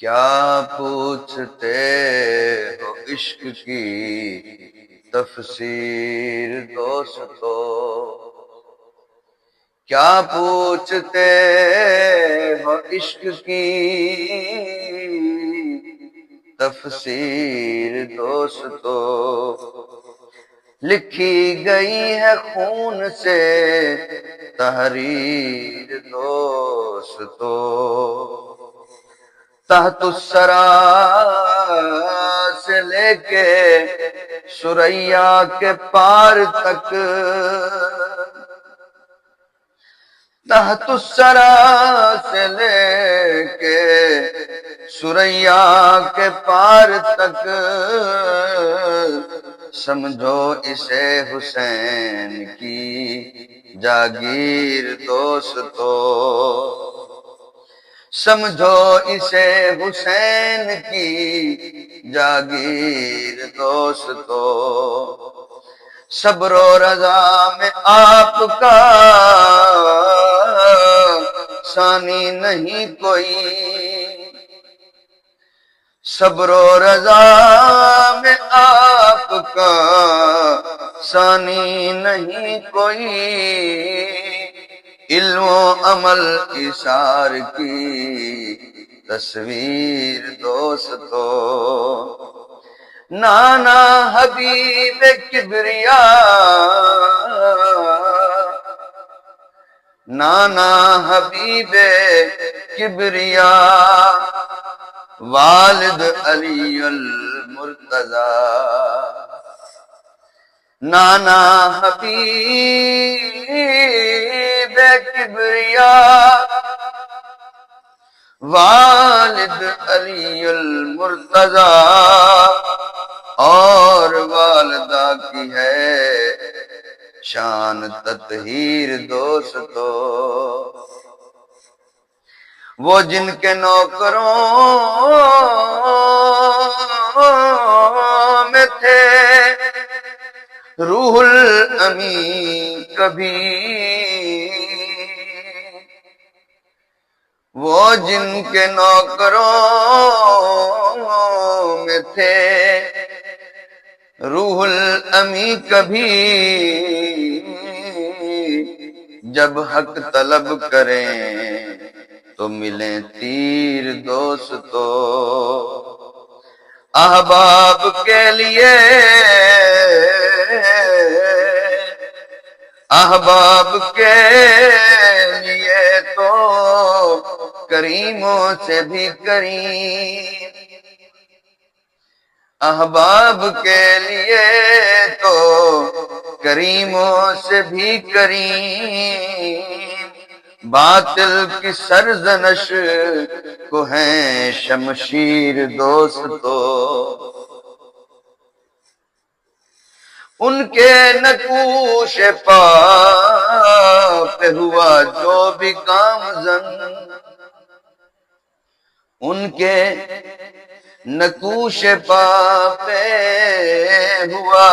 کیا پوچھتے ہو عشق کی تفسیر دوستو، کیا پوچھتے ہو عشق کی تفسیر دوستو، لکھی گئی ہے خون سے تحریر دوستو، تحت الثری سے لے کے ثریا کے پار تک، تحت الثری سے لے کے ثریا کے پار تک، سمجھو اسے حسین کی جاگیر دوستو، سمجھو اسے حسین کی جاگیر دوستو، صبر و رضا میں آپ کا ثانی نہیں کوئی، صبر و رضا میں آپ کا ثانی نہیں کوئی، علم و عمل ایثار کی تصویر دوستو، نانا حبیب کبریا، نانا حبیب کبریا، والد علی المرتضی، نانا حبیب کبریا، والد علی المرتضی، اور والدہ کی ہے شان تطہیر دوستو، وہ جن کے نوکروں میں تھے روح الامین کبھی، وہ جن کے نوکروں میں تھے روح الامین کبھی، جب حق طلب کریں تو ملیں تیر دوستو، احباب کے لیے، احباب کے لیے تو کریموں سے بھی کریم، احباب کے لیے تو کریموں سے بھی کریم، باطل کی سرزنش کو ہیں شمشیر دوستو، ان کے نقوش پا پہ ہوا جو بھی گامزن، ان کے نقوش پا پہ ہوا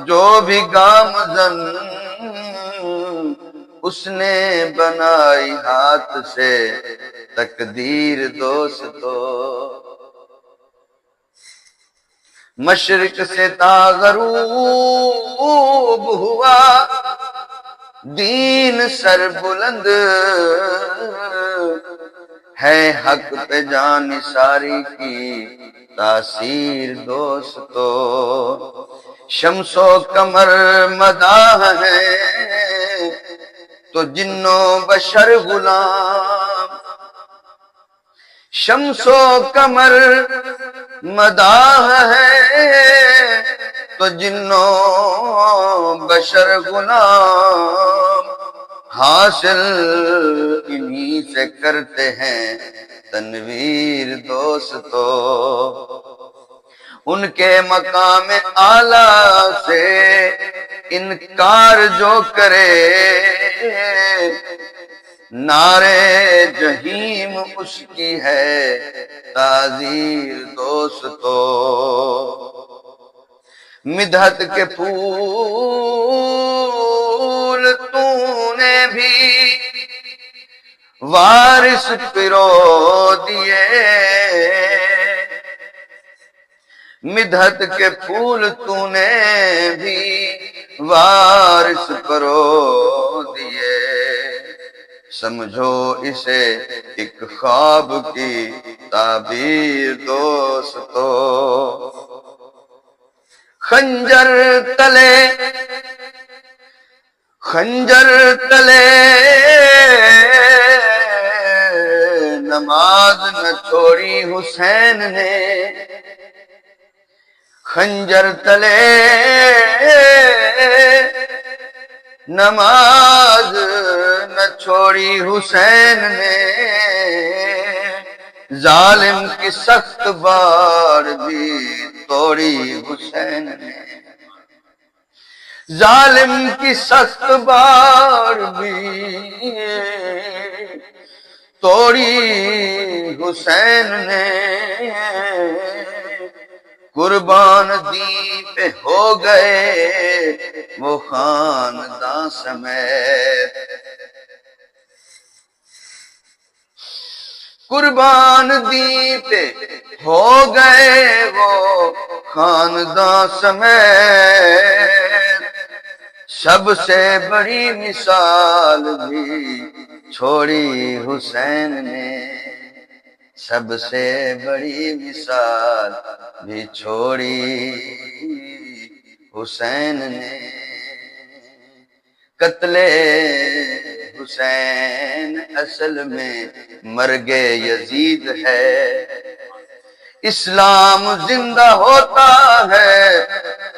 جو بھی گامزن، اس نے بنائی ہاتھ سے تقدیر دوستو، مشرق سے تا غروب ہوا دین سر بلند، ہے حق پہ جان ساری کی تاثیر دوستو، شمس و قمر مداح ہے تو جنوں بشر غلام، شمس و قمر مداح ہے تو جنوں بشر غلام، حاصل انہی سے کرتے ہیں تنویر دوستو، ان کے مقام اعلیٰ سے انکار جو کرے، نعرے جہیم اس کی ہے تعزیر دوستو، مدحت کے پھول تو نے بھی وارث پرو دیے، مدحت کے پھول تو نے بھی وارث پرو دیے، سمجھو اسے ایک خواب کی تعبیر دوستو، خنجر تلے نماز نہ چھوڑی حسین نے، خنجر تلے نماز نہ چھوڑی حسین نے، ظالم کی سخت بار بھی توڑی حسین نے، ظالم کی سخت بار بھی توڑی حسین نے، قربان دی پہ ہو گئے وہ خاندان سمیت، قربان دی پہ ہو گئے وہ خاندان سمیت، سب سے بڑی مثال بھی چھوڑی حسین نے، سب سے بڑی مثال بھی چھوڑی حسین نے، قتل حسین اصل میں مرگ یزید ہے، اسلام زندہ ہوتا ہے